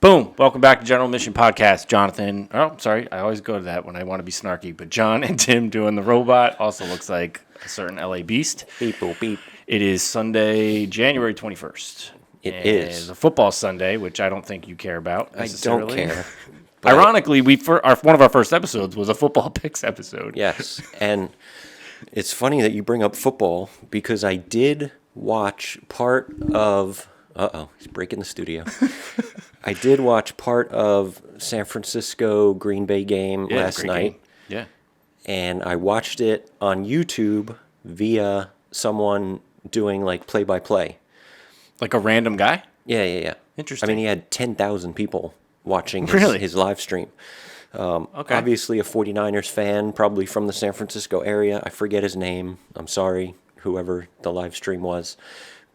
Boom. Welcome back to General Mission Podcast. Jonathan. Oh, sorry. I always go to that when I want to be snarky. But John and Tim doing the robot also looks like a certain LA beast. Beep, boop, beep. It is Sunday, January 21st. It is a football Sunday, which I don't think you care about necessarily. I don't care. Ironically, one of our first episodes was a football picks episode. Yes. And it's funny that you bring up football because I did watch part of... Uh-oh, he's breaking the studio. I did watch part of San Francisco Green Bay game last night. Game. Yeah. And I watched it on YouTube via someone doing like play-by-play. Like a random guy? Yeah. Interesting. I mean, he had 10,000 people watching his live stream. Okay. Obviously a 49ers fan, probably from the San Francisco area. I forget his name. I'm sorry, whoever the live stream was.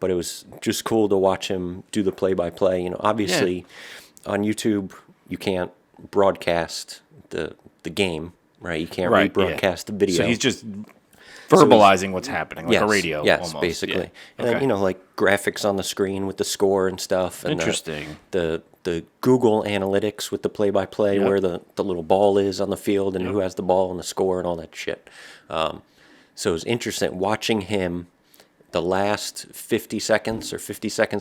But it was just cool to watch him do the play-by-play. You know, obviously on YouTube you can't broadcast the game, right? You can't rebroadcast the video. So he's just verbalizing what's happening, like a radio almost. Basically. Yeah. And then, like graphics on the screen with the score and stuff. And Interesting. The Google Analytics with the play-by-play where the little ball is on the field and who has the ball and the score and all that shit. So it was interesting watching him. The last 50 seconds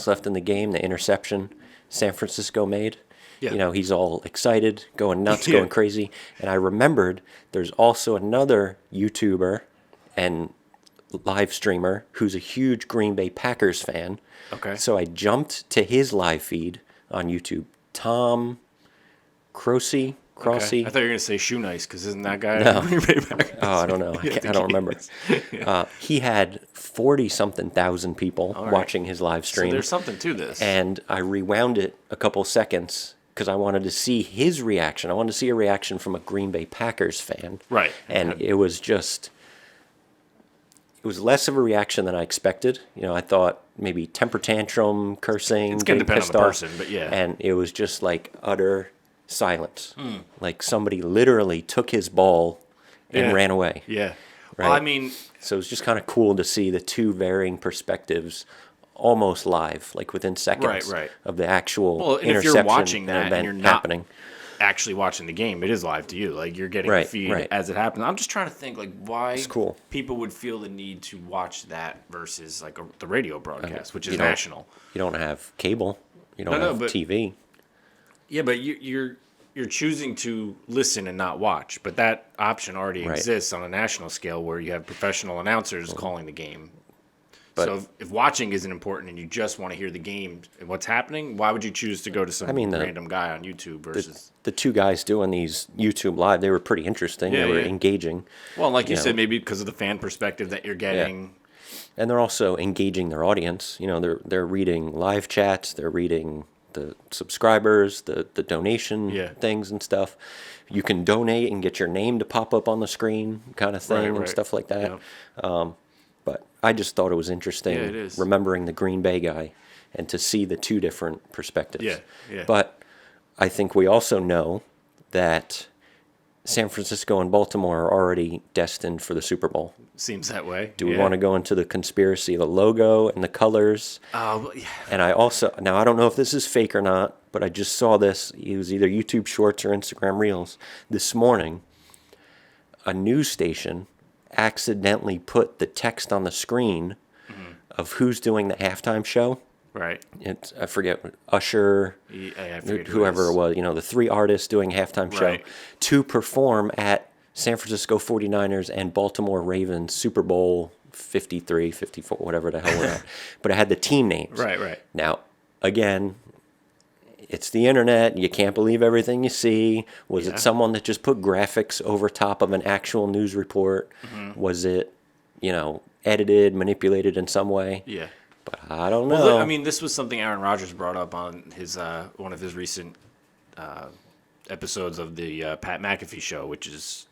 left in the game, the interception San Francisco made. Yeah. You know, he's all excited, going nuts, going crazy. And I remembered there's also another YouTuber and live streamer who's a huge Green Bay Packers fan. Okay. So I jumped to his live feed on YouTube. Tom Crossy. Okay. I thought you were going to say Shoe Nice, because isn't that guy? No. Green Bay Packers? Oh, I don't know. I don't remember. He had 40-something thousand people watching his live stream. So there's something to this. And I rewound it a couple seconds because I wanted to see his reaction. I wanted to see a reaction from a Green Bay Packers fan. Right. And it was less of a reaction than I expected. You know, I thought maybe temper tantrum, cursing, it's going to depend on the person, but yeah. And it was just like utter silence. Like somebody literally took his ball and ran away. Yeah. Right? Well, I mean... So it was just kind of cool to see the two varying perspectives almost live, like within seconds of the actual interception if you're watching that and you're not happening. Actually watching the game, it is live to you. Like, you're getting the feed as it happens. I'm just trying to think, like, why people would feel the need to watch that versus, like, the radio broadcast, which is national. You don't have cable. You don't have TV. Yeah, but you're choosing to listen and not watch. But that option already exists on a national scale where you have professional announcers calling the game. But so if watching isn't important and you just want to hear the game and what's happening, why would you choose to go to some random guy on YouTube versus... The two guys doing these YouTube Live, they were pretty interesting. They were engaging. Well, like you said, maybe because of the fan perspective that you're getting... Yeah. And they're also engaging their audience. You know, they're reading live chats. They're reading the subscribers, the donation things and stuff. You can donate and get your name to pop up on the screen kind of thing and stuff like that. Yeah. But I just thought it was interesting remembering the Green Bay guy and to see the two different perspectives. Yeah. But I think we also know that San Francisco and Baltimore are already destined for the Super Bowl. Seems that way. Do we want to go into the conspiracy of the logo and the colors? And I also, now I don't know if this is fake or not, but I just saw this. It was either YouTube Shorts or Instagram Reels. This morning, a news station accidentally put the text on the screen of who's doing the halftime show. Right. I forget, Usher, whoever it was, the three artists doing halftime show to perform at San Francisco 49ers and Baltimore Ravens Super Bowl 53, 54, whatever the hell we're at. But it had the team names. Right. Now, again, it's the internet. You can't believe everything you see. Was it someone that just put graphics over top of an actual news report? Was it, edited, manipulated in some way? Yeah. But I don't know. Well, I mean, this was something Aaron Rodgers brought up on his one of his recent episodes of the Pat McAfee show, which is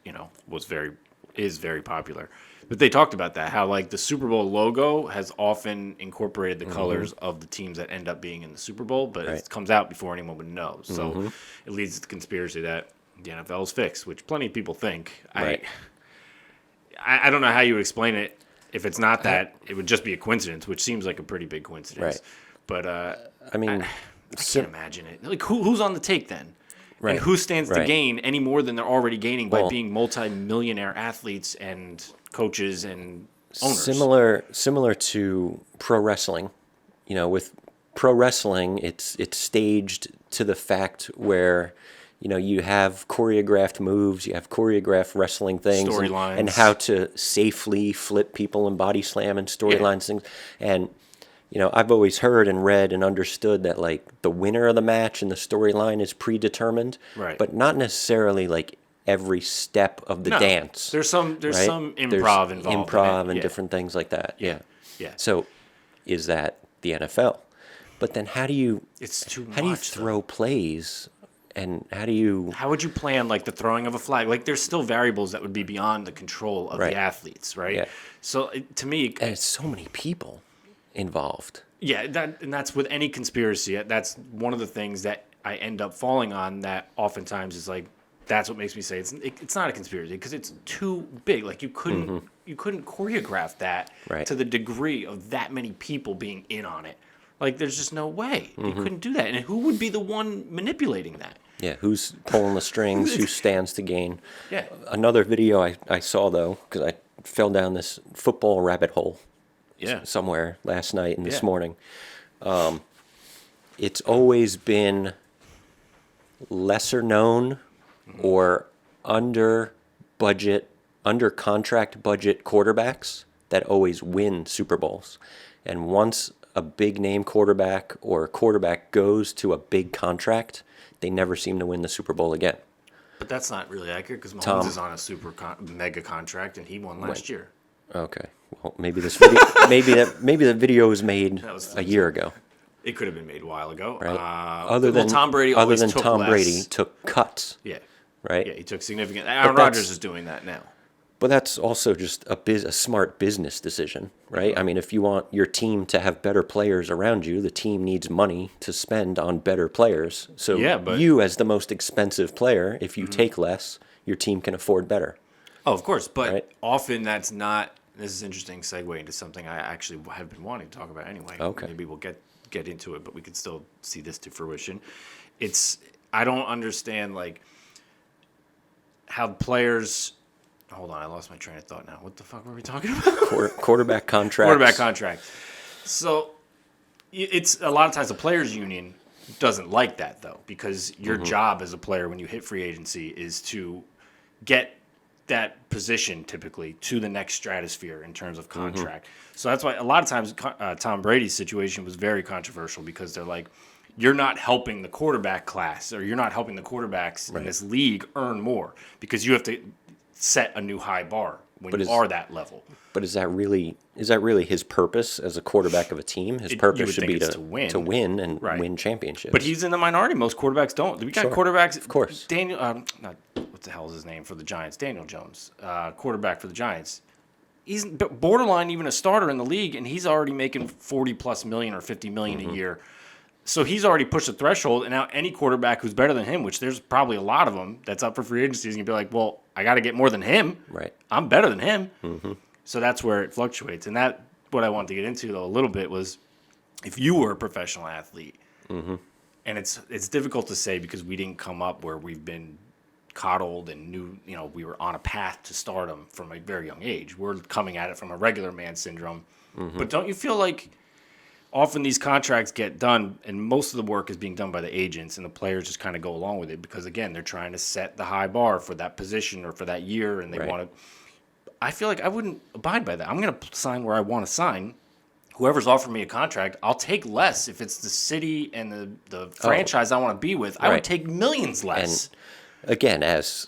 very popular. But they talked about that, how like the Super Bowl logo has often incorporated the colors of the teams that end up being in the Super Bowl, but it comes out before anyone would know. So it leads to the conspiracy that the NFL is fixed, which plenty of people think. I don't know how you would explain it. If it's not that, it would just be a coincidence, which seems like a pretty big coincidence. Right. But I mean, I can't imagine it. Like, who's on the take then? Right. And who stands to Right. gain any more than they're already gaining by Well, being multi-millionaire athletes and coaches and owners? Similar to pro wrestling. With pro wrestling, it's staged to the fact where you have choreographed moves, you have choreographed wrestling things, Storylines. and how to safely flip people and body slam and storylines things. And I've always heard and read and understood that like the winner of the match and the storyline is predetermined, Right. but not necessarily like every step of the dance. There's some right? improv involved. Improv in it. and Yeah. different things like that. Yeah. Yeah. So, is that the NFL? But then how do you It's too much. how do you throw plays, and how do you How would you plan like the throwing of a flag? Like there's still variables that would be beyond the control of Right. the athletes, right? Yeah. So to me, and it's so many people involved. yeah, that's with any conspiracy. That's one of the things that I end up falling on. That oftentimes is like that's what makes me say it's not a conspiracy because it's too big. Like you couldn't choreograph that Right. to the degree of that many people being in on it. Like there's just no way you couldn't do that. And who would be the one manipulating that? Yeah, who's pulling the strings, who stands to gain. Yeah. Another video I saw, though, because I fell down this football rabbit hole Yeah. somewhere last night and this Yeah. morning. It's always been lesser known or under contract budget quarterbacks that always win Super Bowls. And once a big name quarterback or a quarterback goes to a big contract, they never seem to win the Super Bowl again. But that's not really accurate because Tom. Mahomes is on a mega contract and he won last year. Okay. Well, maybe this video, maybe the video was made was a year ago. It could have been made a while ago. Right. Tom Brady always took Tom less. Brady took cuts. Yeah. Right. Yeah, he took significant. Aaron that's- Rodgers is doing that now. But that's also just a smart business decision, right? I mean, if you want your team to have better players around you, the team needs money to spend on better players. So Yeah, but- you, as the most expensive player, if you take less, your team can afford better. Oh, of course, but Right. often that's not. This is an interesting segue into something I actually have been wanting to talk about anyway. Okay. Maybe we'll get into it, but we can still see this to fruition. I don't understand like how players. Hold on, I lost my train of thought now. What the fuck were we talking about? Quarterback contracts. Quarterback contract. So it's a lot of times the players' union doesn't like that though, because your job as a player when you hit free agency is to get that position typically to the next stratosphere in terms of contract. So that's why a lot of times Tom Brady's situation was very controversial because they're like, you're not helping the quarterback class or you're not helping the quarterbacks in this league earn more because you have to set a new high bar when you are that level. But is that really his purpose as a quarterback of a team? His You purpose would should think be it's to to win. win and Right. win championships. But he's in the minority. Most quarterbacks don't. We got Sure. quarterbacks. Of course. Daniel, not what the hell is his name for the Giants? Daniel Jones, quarterback for the Giants. He's borderline even a starter in the league, and he's already making $40+ million or $50 million a year. So he's already pushed the threshold, and now any quarterback who's better than him, which there's probably a lot of them that's up for free agency, is going to be like, well, I got to get more than him. Right. I'm better than him. So that's where it fluctuates. And that what I wanted to get into, though, a little bit was if you were a professional athlete, and it's difficult to say because we didn't come up where we've been coddled and knew, we were on a path to stardom from a very young age. We're coming at it from a regular man syndrome. But don't you feel like often these contracts get done and most of the work is being done by the agents and the players just kind of go along with it because, again, they're trying to set the high bar for that position or for that year and they want to. I feel like I wouldn't abide by that. I'm going to sign where I want to sign. Whoever's offering me a contract, I'll take less if it's the city and the franchise I want to be with. I would take millions less. And again, as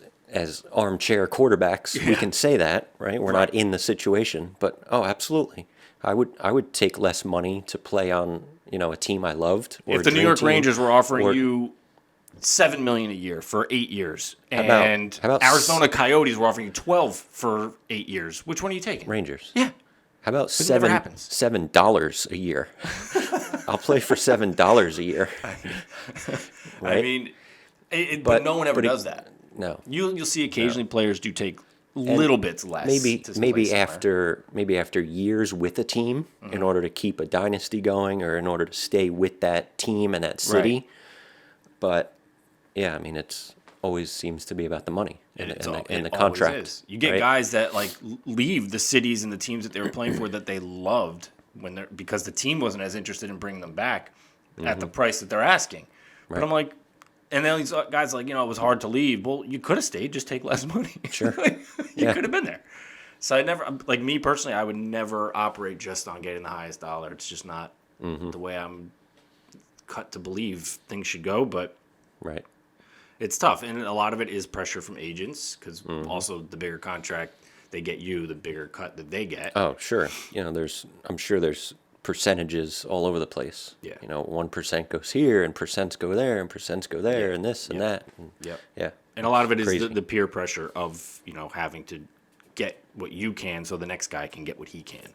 armchair quarterbacks, we can say that, right? We're not in the situation, but absolutely. I would take less money to play on, a team I loved. Or If the a New dream York team, Rangers were offering or- you $7 million a year for 8 years, about- and how about Arizona Coyotes were offering you 12 for 8 years, which one are you taking? Rangers. Yeah. How about it never happens. $7 a year? I'll play for $7 a year. I mean, but no one ever does that. No. You'll see occasionally players do take little bits less. Maybe to play somewhere. maybe after years with a team, in order to keep a dynasty going, or in order to stay with that team and that city. Right. But yeah, I mean, it's always seems to be about the money and It the always contract. is. You get right? guys that like leave the cities and the teams that they were playing for that they loved because the team wasn't as interested in bringing them back at the price that they're asking. But Right. I'm like, and then these guys are like, it was hard to leave. Well, you could have stayed, just take less money. Sure. You could have been there. So I never, like me personally, I would never operate just on getting the highest dollar. It's just not the way I'm cut to believe things should go. But Right. it's tough, and a lot of it is pressure from agents because also the bigger contract they get you, the bigger cut that they get. Oh, sure. I'm sure there's percentages all over the place. Yeah. 1% goes here, and percents go there, and percents go there, and this and that. And Yep. yeah. And a lot of it is Crazy. the peer pressure of having to get what you can so the next guy can get what he can.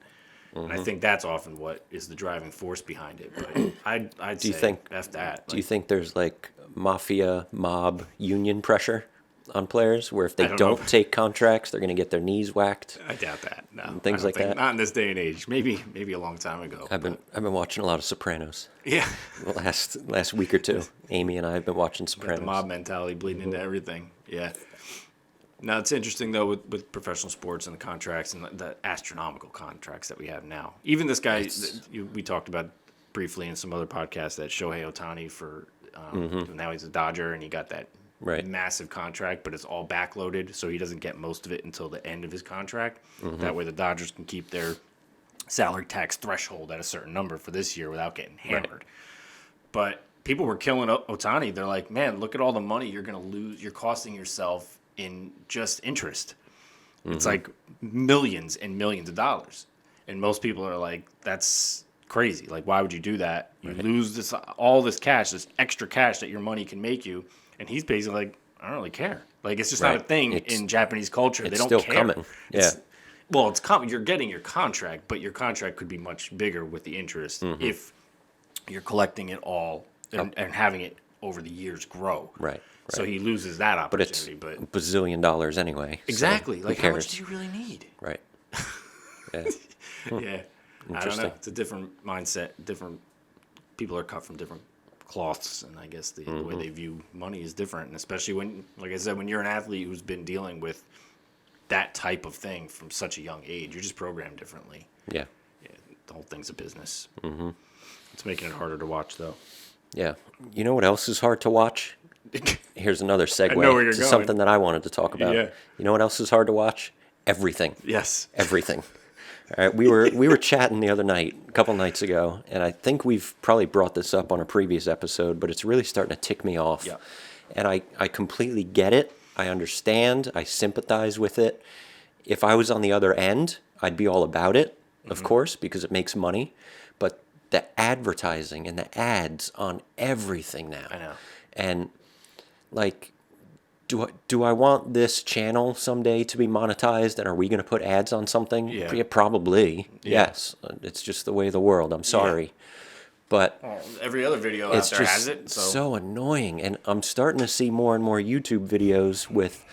And I think that's often what is the driving force behind it. But I'd Do you say think- F that. Do you think there's like mafia, mob, union pressure on players where if they don't don't know. take contracts, they're going to get their knees whacked? I doubt that. No, things I don't like think- that? Not in this day and age. Maybe a long time ago. I've been watching a lot of Sopranos Yeah. the last week or two. Amy and I have been watching The Sopranos. mob mentality bleeding into everything. Yeah. Now, it's interesting, though, with professional sports and the contracts and the astronomical contracts that we have now. Even this guy we talked about briefly in some other podcasts, that Shohei Ohtani for now he's a Dodger, and he got that Right. massive contract, but it's all backloaded, so he doesn't get most of it until the end of his contract. That way the Dodgers can keep their salary tax threshold at a certain number for this year without getting hammered. But people were killing Ohtani. They're like, man, look at all the money you're going to lose. You're costing yourself in just interest. It's like millions and millions of dollars. And most people are like, that's crazy. Like, why would you do that? You lose all this cash, this extra cash that your money can make you. And he's basically like, I don't really care. Like, it's just not a Right. thing in Japanese culture. They it's don't still care. coming. Yeah. Well, it's coming. You're getting your contract, but your contract could be much bigger with the interest if you're collecting it all and having it over the years grow. Right. So he loses that But it's opportunity. $1 bazillion anyway. so Exactly. who Like, how much cares? do you really need? Right. Yeah. Yeah. I don't know. Interesting. It's a different mindset. Different people are cut from different cloths, and I guess the way they view money is different. And especially when, like I said, when you're an athlete who's been dealing with that type of thing from such a young age, you're just programmed differently. Yeah. Yeah, the whole thing's a business. It's making it harder to watch, though. Yeah. You know what else is hard to watch? Here's another segue know where you're to going. something that I wanted to talk about. Yeah. You know what else is hard to watch? Everything. Yes. Everything. All right, we were chatting the other night, a couple nights ago, and I think we've probably brought this up on a previous episode, but it's really starting to tick me off. Yeah. And I completely get it. I understand. I sympathize with it. If I was on the other end, I'd be all about it, of course, because it makes money. But the advertising and the ads on everything now. I know. And like, do I want this channel someday to be monetized? And are we going to put ads on something? Yeah. Probably. Yeah. Yes. It's just the way of the world. I'm sorry. But Every other video it's out there just has it. so annoying. And I'm starting to see more and more YouTube videos with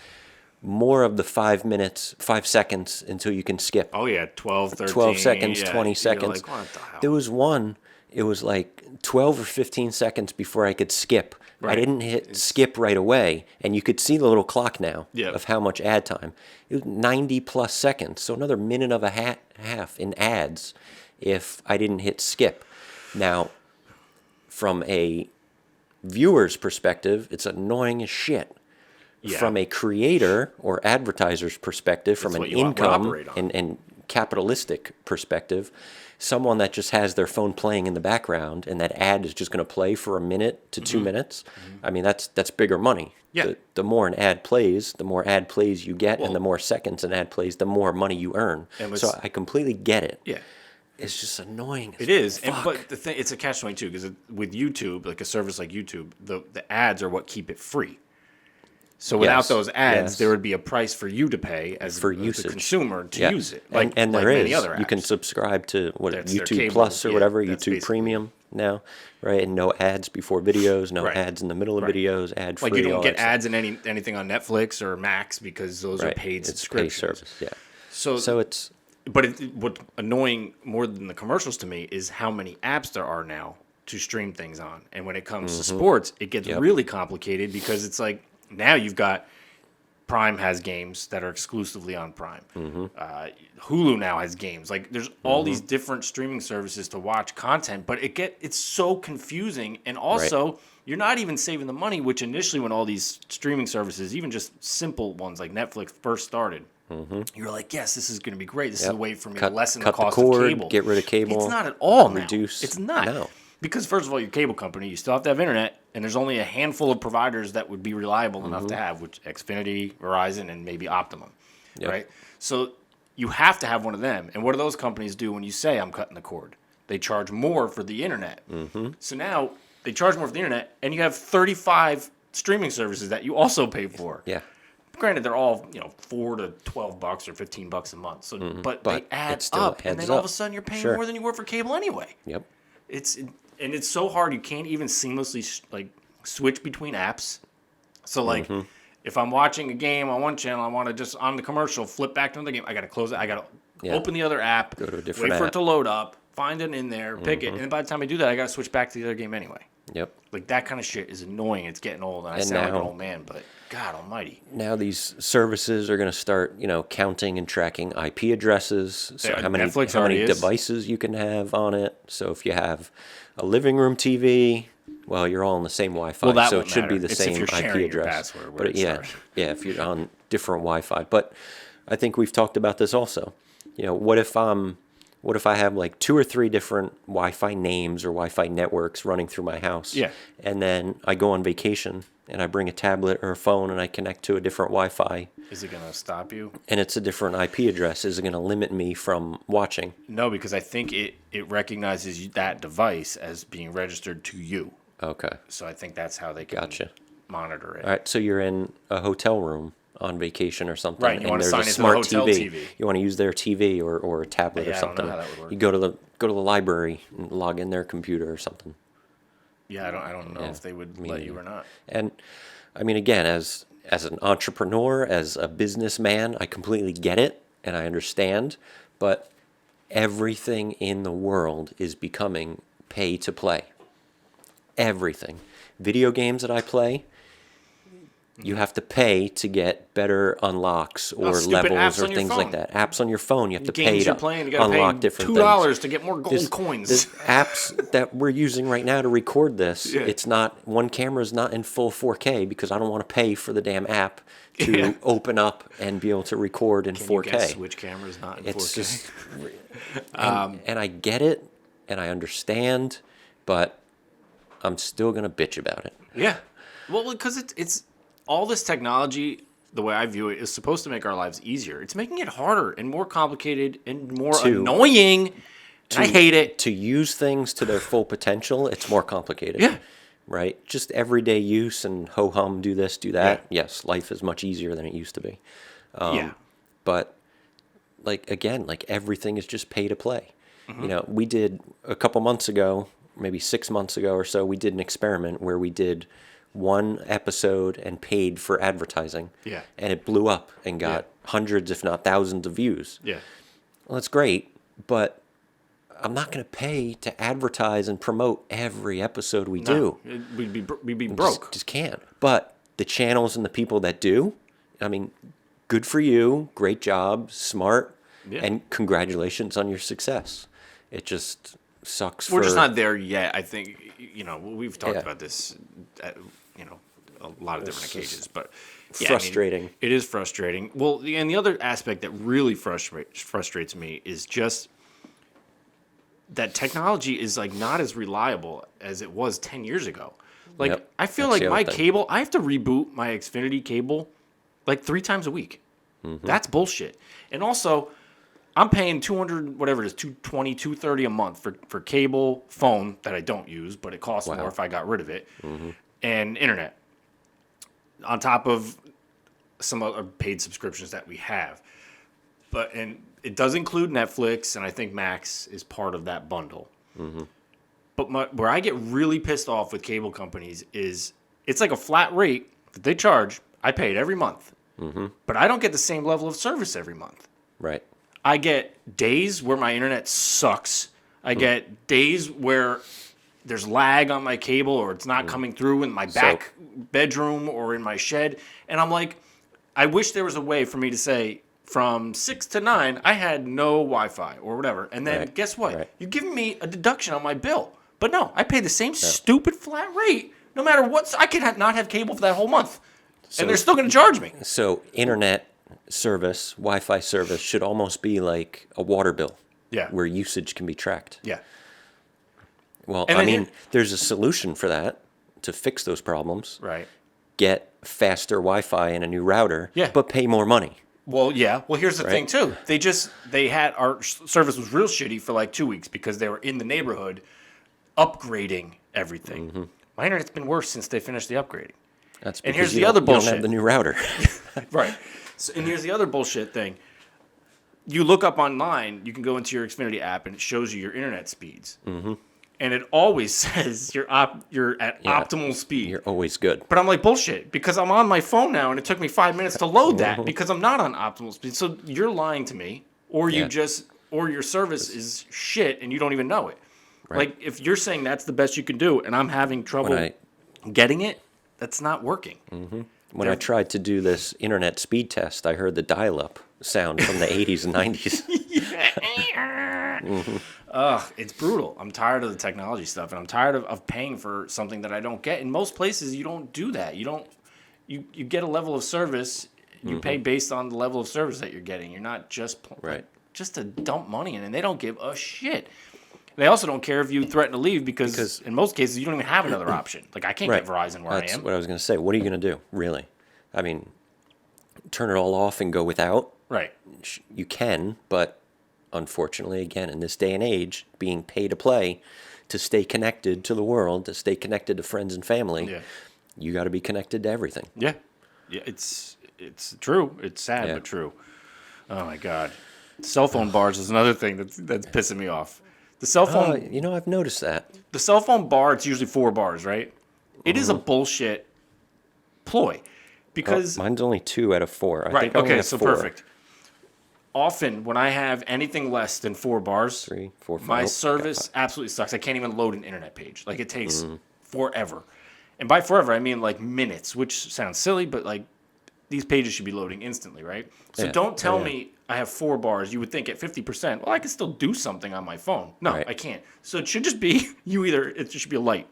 more of the 5 seconds until you can skip. Oh, yeah, 12, 13. 12 seconds, yeah, 20 you're seconds. like, what the hell? There was one, it was like 12 or 15 seconds before I could skip. I Right. didn't hit skip right away, and you could see the little clock now Yeah. of how much ad time. It was 90 plus seconds, so another minute of a half in ads if I didn't hit skip. Now, from a viewer's perspective, it's annoying as shit. Yeah. From a creator or advertiser's perspective, from That's an what you income operate on. and capitalistic perspective, someone that just has their phone playing in the background and that ad is just going to play for a minute to 2 minutes, I mean, that's bigger money. Yeah. The more an ad plays, the more ad plays you get, Well- and the more seconds an ad plays, the more money you earn. And So what's- I completely get it. Yeah. It's just annoying. It is, but the thing, it's a catch-22 because with YouTube, like a service like YouTube, the ads are what keep it free. So without Yes, those ads, yes. there would be a price for you to pay as For the usage. consumer to Yeah. use it. And like there many is. other apps. You can subscribe to That's their YouTube cable, Plus or yeah, whatever, that's YouTube basically- Premium now, right? And no ads before videos, no Right. ads in the middle of Right. videos, ad free. Like you don't all get that stuff. ads in anything on Netflix or Max because those are Right. paid It's subscriptions. paid service. Yeah. So, So it's but what's annoying more than the commercials to me is how many apps there are now to stream things on. And when it comes to sports, it gets Yep. really complicated because it's like now you've got Prime has games that are exclusively on Prime. Hulu now has games. Like there's all these different streaming services to watch content, but it's so confusing. And also, you're not even saving the money, which initially when all these streaming services, even just simple ones like Netflix first started, you're like, yes, this is going to be great. This is a way for me to lessen the cost cord, of cable. get rid of cable. It's not at all now. Reduce. It's not. No. Because first of all, your cable company, you still have to have internet, and there's only a handful of providers that would be reliable enough to have, which Xfinity, Verizon, and maybe Optimum, right? So you have to have one of them. And what do those companies do when you say I'm cutting the cord? They charge more for the internet. So now they charge more for the internet, and you have 35 streaming services that you also pay for. Yeah. Granted, they're all $4 to $12 or $15 a month. So, but they it add still up, and adds then all of up. a sudden you're paying Sure. more than you were for cable anyway. Yep. It's so hard. You can't even seamlessly switch between apps. So like, if I'm watching a game on one channel, I want to just on the commercial flip back to another game. I got to close it. I got to open the other app, Go to a different wait for it app. to load up, find it in there, pick it, and then by the time I do that, I got to switch back to the other game anyway. Yep. Like that kind of shit is annoying. It's getting old, and I And sound like an now- old man, but God Almighty. Now these services are going to start, counting and tracking IP addresses. So Yeah, how many Netflix how many already is. devices you can have on it. So if you have a living room TV, well, you're all on the same Wi-Fi, Well, that so it won't should be matter. the It's if same you're IP sharing your address. password where But it yeah, starts. yeah, if you're on different Wi-Fi. But I think we've talked about this also. What if I have like 2 or 3 different Wi-Fi names or Wi-Fi networks running through my house? Yeah. And then I go on vacation and I bring a tablet or a phone and I connect to a different Wi-Fi Is it going to stop you? and it's a different IP address. Is it going to limit me from watching? No, because I think it recognizes that device as being registered to you. Okay. So I think that's how they can Gotcha. monitor it. All right. So you're in a hotel room on vacation or something. Right, you and wanna there's sign a into the smart hotel TV. You want to use their TV or a tablet Yeah, or I don't know something. how that would work. You go to the library and log in their computer or something. Yeah, I don't know if they would let you or not. And I mean, again, as an entrepreneur, as a businessman, I completely get it and I understand. But everything in the world is becoming pay to play. Everything. Video games that I play, you have to pay to get better unlocks or stupid apps levels or on your things like phone. that. Apps on your phone, you have to pay Games to you're playing, you got to unlock pay different $2 things. to get more gold There's coins. apps that we're using right now to record this. Yeah. It's not, one camera's not in full 4K because I don't want to pay for the damn app to Yeah. open up and be able to record in Can 4K. you guess which camera's not in It's 4K? just, and I get it and I understand, but I'm still gonna bitch about it. Yeah. Well, because it's all this technology, the way I view it, is supposed to make our lives easier. It's making it harder and more complicated and more annoying. And I hate it. To use things to their full potential, it's more complicated. Yeah. Right? Just everyday use and ho-hum, do this, do that. Yeah. Yes, life is much easier than it used to be. Yeah. But like everything is just pay to play. We did a couple months ago, maybe 6 months ago or so, we did an experiment where we did one episode and paid for advertising. Yeah. And it blew up and got hundreds, if not thousands of views. Yeah. Well, that's great, but I'm not going to pay to advertise and promote every episode we do. We'd be broke. Just can't. But the channels and the people that do, I mean, good for you, great job, smart, and congratulations on your success. It just sucks. We're just not there yet. I think we've talked Yeah. about this, a lot of different occasions, but frustrating. it is frustrating. Well, and the other aspect that really frustrates me is just that technology is like not as reliable as it was 10 years ago. Like Yep. I feel That's like the my other thing. cable, I have to reboot my Xfinity cable like 3 times a week. Mm-hmm. That's bullshit. And also, I'm paying 200, whatever it is, 220, 230 a month for cable phone that I don't use, but it costs more if I got rid of it, and internet. On top of some other paid subscriptions that we have. And it does include Netflix, and I think Max is part of that bundle. Mm-hmm. But where I get really pissed off with cable companies is it's like a flat rate that they charge. I pay it every month. Mm-hmm. But I don't get the same level of service every month. Right. I get days where my internet sucks. I get days where there's lag on my cable or it's not coming through in my back bedroom or in my shed. And I'm like, I wish there was a way for me to say from 6 to 9, I had no Wi-Fi or whatever. And then guess what? Right. You're giving me a deduction on my bill. But no, I pay the same stupid flat rate no matter what. I could not have cable for that whole month. And they're still going to charge me. So internet service, Wi-Fi service should almost be like a water bill. Yeah. Where usage can be tracked. Yeah. Well, And I mean, there's a solution for that to fix those problems. Right. Get faster Wi-Fi and a new router, Yeah. but pay more money. Well, yeah. Well, here's the thing, too. They had our service was real shitty for like 2 weeks because they were in the neighborhood upgrading everything. Mm-hmm. My internet's been worse since they finished the upgrading. That's And because here's you the other don't bullshit. have the new router. Right. So, and here's the other bullshit thing. You look up online, you can go into your Xfinity app, and it shows you your internet speeds. Mm-hmm. And it always says you're at optimal speed. You're always good. But I'm like, bullshit, because I'm on my phone now, and it took me 5 minutes to load that because I'm not on optimal speed. So you're lying to me, or or your service is shit, and you don't even know it. Right. Like, if you're saying that's the best you can do, and I'm having trouble getting it, that's not working. Mm-hmm. When I tried to do this internet speed test, I heard the dial-up sound from the 80s and 90s. It's brutal. I'm tired of the technology stuff, and I'm tired of paying for something that I don't get. In most places, you don't do that. You get a level of service. You pay based on the level of service that you're getting. You're not just just to dump money in, and they don't give a shit. They also don't care if you threaten to leave because in most cases, you don't even have another option. Like, I can't get Verizon where I am. That's what I was going to say. What are you going to do, really? I mean, turn it all off and go without? Right. You can, but unfortunately, again, in this day and age, being pay to play, to stay connected to the world, to stay connected to friends and family, you got to be connected to everything. Yeah. Yeah, it's true. It's sad, but true. Oh, my God. Cell phone bars is another thing that's pissing me off. The cell phone... I've noticed that. The cell phone bar, it's usually 4 bars, right? It is a bullshit ploy. Because... mine's only 2 out of 4. I think okay, so 4. Perfect. Often, when I have anything less than 4 bars, 3, 4, 5, my service absolutely sucks. I can't even load an internet page. Like, it takes forever. And by forever, I mean, like, minutes, which sounds silly, but, like, these pages should be loading instantly, right? So don't tell me I have 4 bars. You would think at 50%, well, I can still do something on my phone. No, I can't. So it should just be, it should be a light.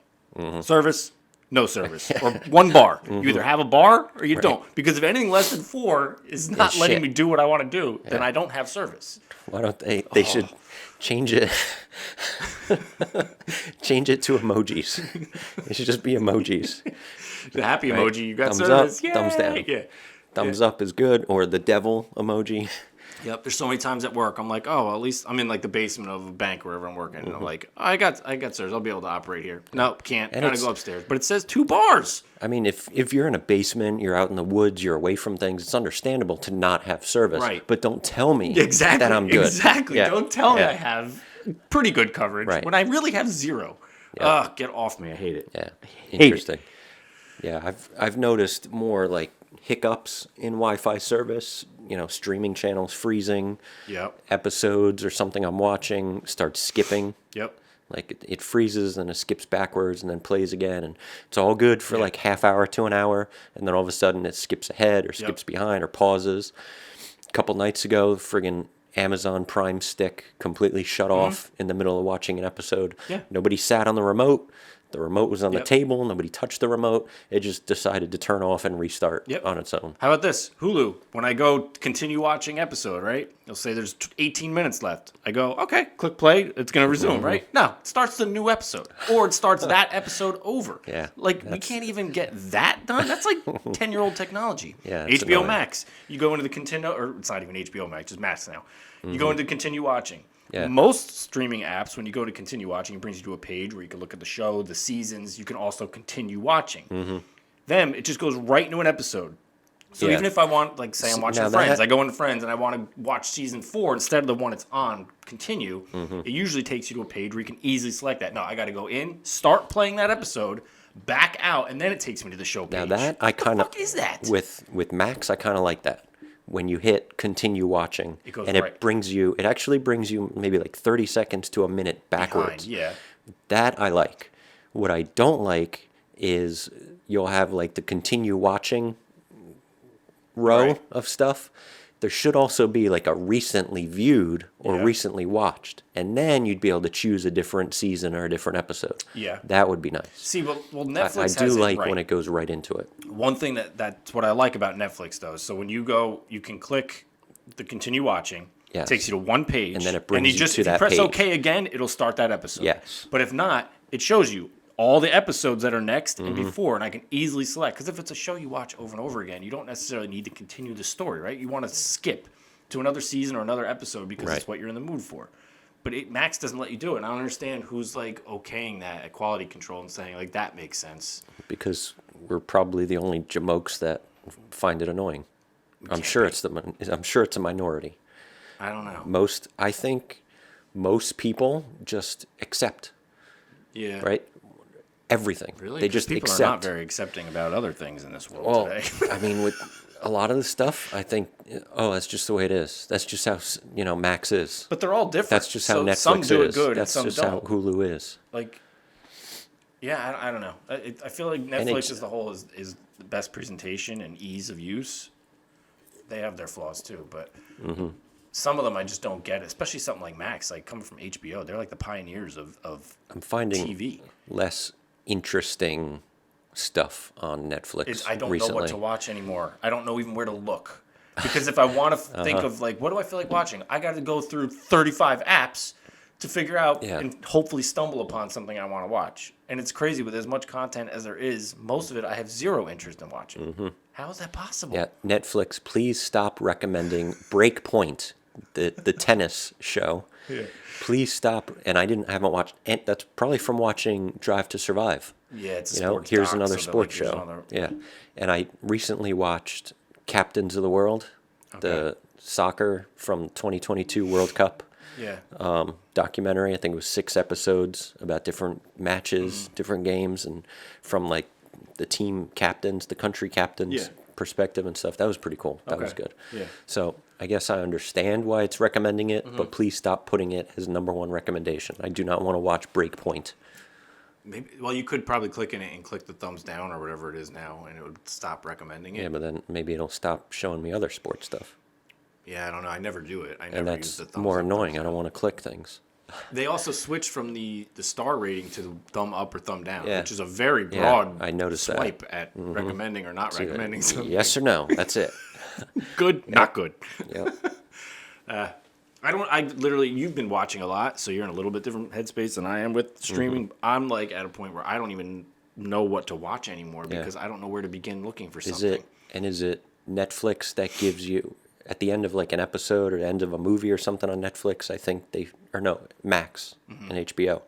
Service, no service. Or 1 bar. You either have a bar or you don't. Because if anything less than 4 is not letting me do what I want to do, then I don't have service. Why don't they should change it. Change it to emojis. It should just be emojis. The happy emoji, you got thumbs service. Up, thumbs down. Yeah. Thumbs up is good, or the devil emoji. Yep. There's so many times at work I'm like, oh, at least I'm in like the basement of a bank wherever I'm working, and I'm like, oh, I got service. I'll be able to operate here. Nope, can't. Gotta go upstairs. But it says 2 bars. I mean, if you're in a basement, you're out in the woods, you're away from things, it's understandable to not have service. Right. But don't tell me that I'm good. Exactly. Yeah. Don't tell me I have pretty good coverage when I really have 0. Ugh, get off me. I hate it. Yeah. Interesting. Yeah, I've noticed more like hiccups in Wi-Fi service, streaming channels freezing, episodes or something I'm watching starts skipping. Yep. Like it freezes and it skips backwards and then plays again, and it's all good for like half hour to an hour, and then all of a sudden it skips ahead or skips behind or pauses. A couple nights ago, friggin' Amazon Prime stick completely shut off in the middle of watching an episode. Yeah. Nobody sat on the remote. The remote was on the table. Nobody touched the remote. It just decided to turn off and restart on its own. How about this? Hulu. When I go continue watching episode, right? You'll say there's 18 minutes left. I go, okay, click play. It's going to resume, right? No, it starts the new episode. Or it starts that episode over. Yeah. Like, we can't even get that done? That's like 10-year-old technology. Yeah. HBO annoying. Max. You go into the continue, or it's not even HBO Max, it's Max now. You go into continue watching. Yeah. Most streaming apps, when you go to continue watching, it brings you to a page where you can look at the show, the seasons. You can also continue watching. Them, it just goes right into an episode. So even if I want, like, say I'm watching now Friends, that- I go into Friends and I want to watch season 4 instead of the one it's on, continue, it usually takes you to a page where you can easily select that. No, I got to go in, start playing that episode, back out, and then it takes me to the show page. Now that I kind of... What the fuck is that? With Max, I kind of like that. When you hit continue watching, It goes and right. it actually brings you maybe like 30 seconds to a minute backwards. Behind, yeah. That I like. What I don't like is you'll have like the continue watching row Right. of stuff. There should also be like a recently viewed or Yeah. recently watched, and then you'd be able to choose a different season or a different episode. Yeah. That would be nice. See, well, I Netflix do has like it right. when it goes right into it. One thing that's what I like about Netflix, though. So when you go, you can click the continue watching. Yes. It takes you to one page. And then it brings you to if you that press page. OK again, it'll start that episode. Yes. But if not, it shows you all the episodes that are next Mm-hmm. and before, and I can easily select. Because if it's a show you watch over and over again, you don't necessarily need to continue the story, right? You want to skip to another season or another episode because Right. it's what you're in the mood for. But Max doesn't let you do it. And I don't understand who's like okaying that at quality control and saying like that makes sense. Because we're probably the only jamokes that find it annoying. I'm sure it's a minority. I don't know. I think most people just accept, Yeah. right? Everything. Really? They 'Cause just people accept. are not very accepting about other things in this world Well, today. I mean, with a lot of the stuff, I think, oh, that's just the way it is. That's just how Max is. But they're all different. That's just how So Netflix some do is. it good That's and just some how don't. Hulu is. Like, yeah, I don't know. I feel like Netflix as a whole is the best presentation and ease of use. They have their flaws too, but some of them I just don't get, especially something like Max, like coming from HBO. They're like the pioneers of I'm finding TV. less interesting stuff on Netflix I don't recently. know what to watch anymore. I don't know even where to look. Because if I want to think Uh-huh. of, like, what do I feel like watching? I got to go through 35 apps to figure out Yeah. and hopefully stumble upon something I want to watch. And it's crazy with as much content as there is, most of it I have zero interest in watching. How is that possible? Yeah, Netflix, please stop recommending Breakpoint, the tennis show. Yeah. Please stop. And I haven't watched. And that's probably from watching Drive to Survive. Yeah, it's a You know, sports here's doc, another so they're sports like, here's show. another- Yeah, and I recently watched Captains of the World, the soccer from 2022 World Cup Yeah. documentary. I think it was 6 episodes about different matches, Mm-hmm. different games, and from like the team captains, the country captains' Yeah. perspective and stuff. That was pretty cool. That was Okay. good. Yeah. So I guess I understand why it's recommending it, Mm-hmm. but please stop putting it as number one recommendation. I do not want to watch Breakpoint. Maybe. Well, you could probably click in it and click the thumbs down or whatever it is now, and it would stop recommending it. Yeah, but then maybe it'll stop showing me other sports stuff. Yeah, I don't know. I never do it. I And never use that's the thumbs more up, annoying. thumbs I don't want to click things. down. They also switched from the star rating to the thumb up or thumb down, Yeah. which is a very Yeah, broad I noticed that. swipe at recommending or not recommending something. Yes or no. That's it. Good, not good. Yep. I literally, you've been watching a lot, so you're in a little bit different headspace than I am with streaming. I'm like at a point where I don't even know what to watch anymore Yeah. because I don't know where to begin looking for Is something. is it Netflix that gives you at the end of like an episode or the end of a movie or something on Netflix? I think Max and HBO.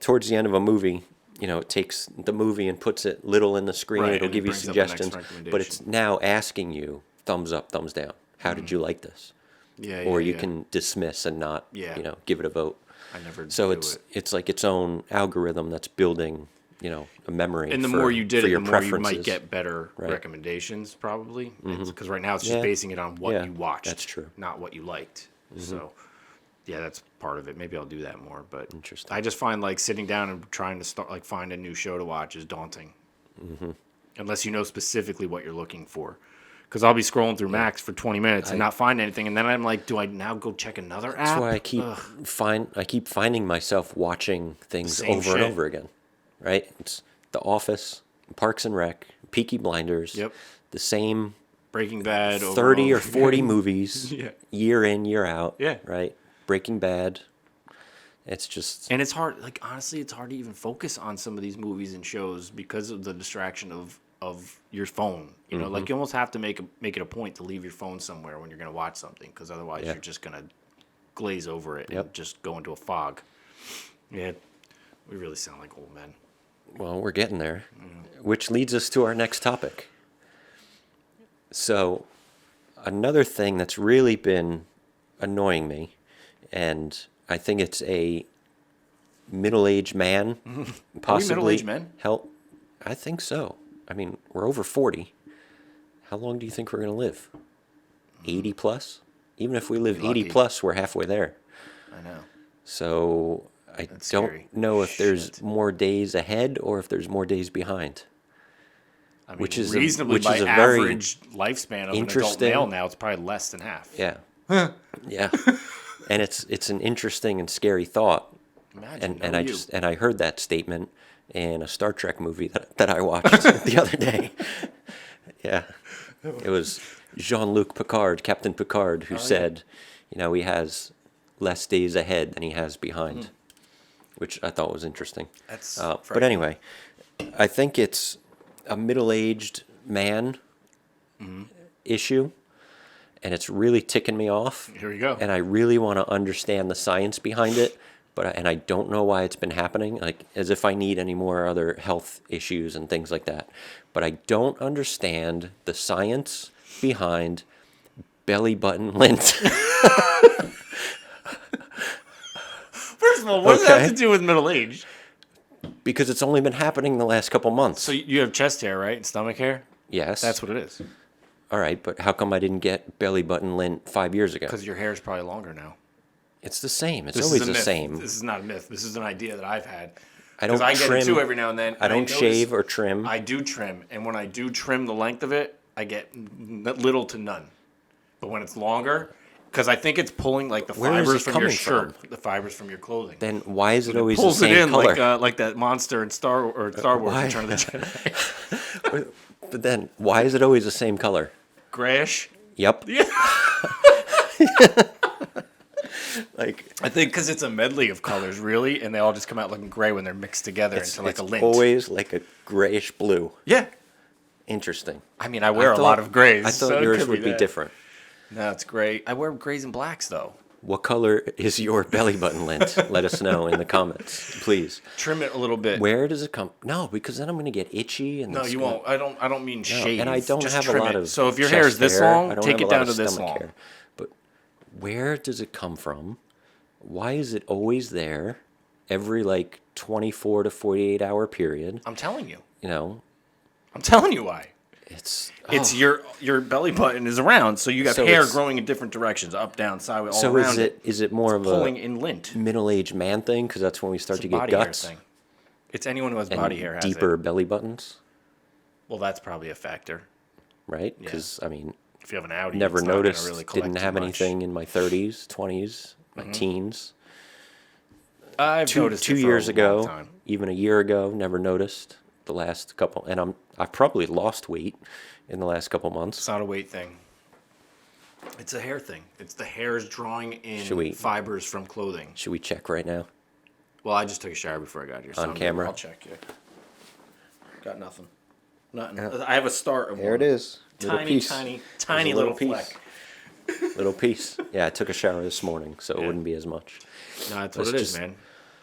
Towards the end of a movie, it takes the movie and puts it little in the screen. Right, It'll and it give you brings up the next suggestions, but it's recommendation. now asking you thumbs up, thumbs down. How did you like this? Yeah, Or yeah, you yeah. can dismiss and not, Yeah. give it a vote. I never So do it's like its own algorithm that's building, a memory. And the for, more you did for it, the your more you might preferences. get better Right. recommendations, probably. Because right now it's just Yeah. basing it on what Yeah, you watched. that's true. Not what you liked. So, yeah, that's part of it. Maybe I'll do that more. But Interesting. I just find like sitting down and trying to start like find a new show to watch is daunting. Unless you know specifically what you're looking for. Because I'll be scrolling through Max for 20 minutes and not find anything, and then I'm like, do I now go check another app? That's why I keep finding myself watching things Same over and shit. over again. Right? It's The Office, Parks and Rec, Peaky Blinders. Yep. The same Breaking Bad. 30 or over. 40 movies Yeah. year in, year out. Yeah. Right? Breaking Bad. It's just And it's hard, like, honestly, it's hard to even focus on some of these movies and shows because of the distraction of your phone. You know, like, you almost have to make it a point to leave your phone somewhere when you're going to watch something because otherwise Yeah. you're just going to glaze over it Yep. and just go into a fog. Yeah, we really sound like old men. Well, we're getting there. Which leads us to our next topic. So, another thing that's really been annoying me, and I think it's a middle-aged man, possibly. middle-aged men? Hell, I think so. I mean, we're over 40. How long do you think we're going to live? 80 plus? Even if we live 80 Lucky. plus, we're halfway there. I know. So I That's don't scary. know if there's Shit. more days ahead or if there's more days behind. I mean, Which is a- reasonably which by is a very average lifespan of an adult interesting- male now, it's probably less than half. Yeah. Yeah. And it's an interesting and scary thought. Imagine. And who I you? just and I heard that statement in a Star Trek movie that I watched the other day. Yeah. It was Jean-Luc Picard, Captain Picard, who said, he has less days ahead than he has behind, which I thought was interesting. That's But frightening. anyway, I think it's a middle-aged man issue, and it's really ticking me off. Here we go. And I really want to understand the science behind it, and I don't know why it's been happening, like as if I need any more other health issues and things like that. But I don't understand the science behind belly button lint. First of all, what does that have Okay. to do with middle age? Because it's only been happening the last couple months. So you have chest hair, right? And stomach hair? Yes. That's what it is. All right, but how come I didn't get belly button lint 5 years ago? Because your hair is probably longer now. It's the same. It's This always is a the myth. same. This is not a myth. This is an idea that I've had. I don't I get trim. it too every now and then. I and don't notice shave or trim. I do trim, and when I do trim the length of it, I get little to none. But when it's longer, because I think it's pulling like the Where is fibers it from your coming shirt, from? the fibers from your clothing. Then why is it It always pulls the same it in color? like that monster in Star Wars, Return of the Jedi. But then why is it always the same color? Grayish. Yep. Yeah. Like I think because it's a medley of colors, really, and they all just come out looking gray when they're mixed together into like it's a lint. always like a grayish blue. Yeah. Interesting. I mean, I wear a lot of grays. I thought so it yours could would be that. different. No, it's gray. I wear grays and blacks though. What color is your belly button lint? Let us know in the comments, please. Trim it a little bit. Where does it come? No, because then I'm going to get itchy. And No, it's you gonna- won't. I don't mean shave. And I don't Just have a trim lot it. of. So if your chest hair is this hair, I long, don't take have it a lot down of to this stomach long. hair. But where does it come from? Why is it always there? Every like 24 to 48 hour period. I'm telling you. I'm telling you why. it's Your belly button is around, so you got So hair it's- growing in different directions, up, down, sideways, all so around is it more of pulling a in lint. middle-aged man thing? Because that's when we start It's a to get body guts hair thing. It's anyone who has and body hair has deeper it. belly buttons, Well, that's probably a factor. right? Because I mean, If you have an Audi, never it's not gonna noticed. really collect Didn't too have much. anything in my 30s, 20s, my teens. I've Two noticed it for years a ago, long time. even a year ago, never noticed. The last couple, and I've probably lost weight in the last couple months. It's not a weight thing. It's a hair thing. It's the hairs drawing in Should we- fibers from clothing. Should we check right now? Well, I just took a shower before I got here. So On I'm good. camera? I'll check. Yeah. Got nothing. Nothing. I have a start of There one. it is. Little Tiny, piece. tiny, There's tiny a little piece. fleck. Little piece. Yeah, I took a shower this morning, so it Yeah. wouldn't be as much. No, that's It's what it is, just- man.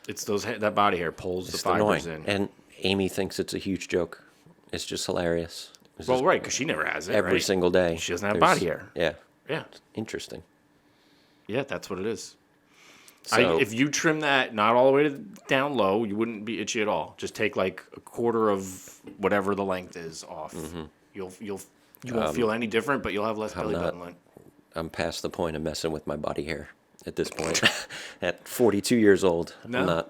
It's that body hair pulls the It's fibers annoying. in. And Amy thinks it's a huge joke. It's just hilarious. It's Well, just right, because she never has it. every right? single day. She doesn't have there's- body hair. Yeah, Yeah, interesting. yeah, that's what it is. So If you trim that not all the way down low, you wouldn't be itchy at all. Just take like a quarter of whatever the length is off. Mm-hmm. You won't feel any different, but you'll have less belly not. button lint. I'm past the point of messing with my body hair at this point. At 42 years old, No. I'm not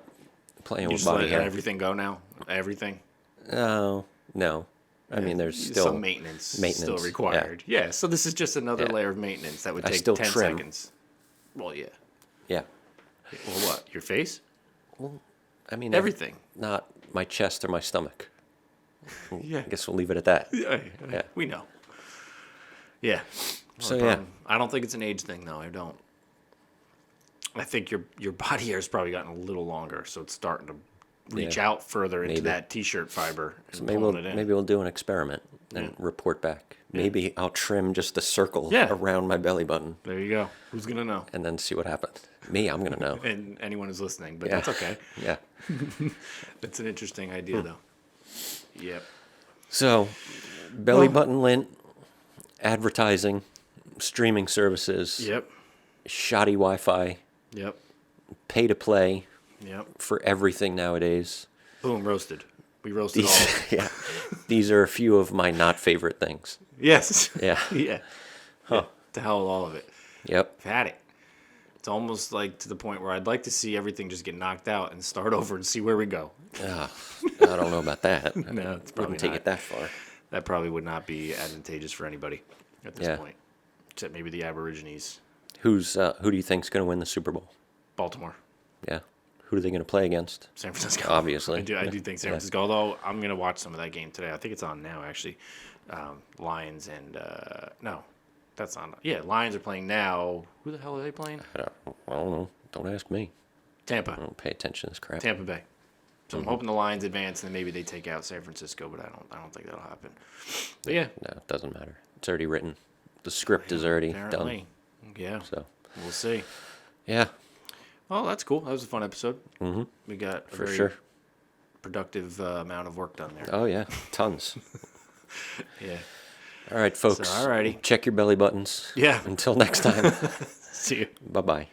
playing You with just body let hair. everything go now. Everything. No. I mean, there's still some maintenance still maintenance, yeah. required. Yeah. So this is just another Yeah. layer of maintenance that would I take still 10 trim. seconds. Well, yeah. Yeah. Well, what? Your face? I mean, Everything. Not my chest or my stomach. Yeah. I guess we'll leave it at that. Yeah. We know. Yeah. So, Not a yeah. problem. I don't think it's an age thing, though. I don't. I think your body hair's probably gotten a little longer, so it's starting to reach Yeah. out further into Maybe. that t-shirt fiber and So maybe pulling we'll, it in. maybe we'll do an experiment and report back. Maybe I'll trim just a circle Yeah. around my belly button There you go. Who's gonna know? and then see what happens. Me, I'm going to know. And anyone who's listening, but Yeah. that's okay. Yeah. That's an interesting idea, though. Yep. So, belly button lint advertising, streaming services, Yep. shoddy Wi-Fi, Yep. pay to play Yep. for everything nowadays. Boom, roasted. We roasted all of it. Yeah, these are a few of my not favorite things. Yes. Yeah. Yeah. Yeah. To hell with all of it. Yep. I've had it. It's almost like to the point where I'd like to see everything just get knocked out and start over and see where we go. I don't know about that. No, it's probably Wouldn't take not. it that far. That probably would not be advantageous for anybody at this Yeah. point, except maybe the Aborigines. Who do you think's going to win the Super Bowl? Baltimore, Yeah. Who are they going to play against? San Francisco. Obviously. I do think San Francisco, although I'm going to watch some of that game today. I think it's on now, actually. Lions and, no, that's on. Yeah, Lions are playing now. Who the hell are they playing? I don't know. Don't ask me. Tampa. I don't pay attention to this crap. Tampa Bay. So I'm hoping the Lions advance and then maybe they take out San Francisco, but I don't think that'll happen. But yeah, No, it doesn't matter. It's already written. The script is already apparently. done. Yeah. So, We'll see. yeah, Well, that's cool. That was a fun episode. Mm-hmm. We got a for very sure. productive amount of work done there. Oh, yeah. Tons. Yeah. All right, folks. So, alrighty. Check your belly buttons. Yeah. Until next time. See you. Bye-bye.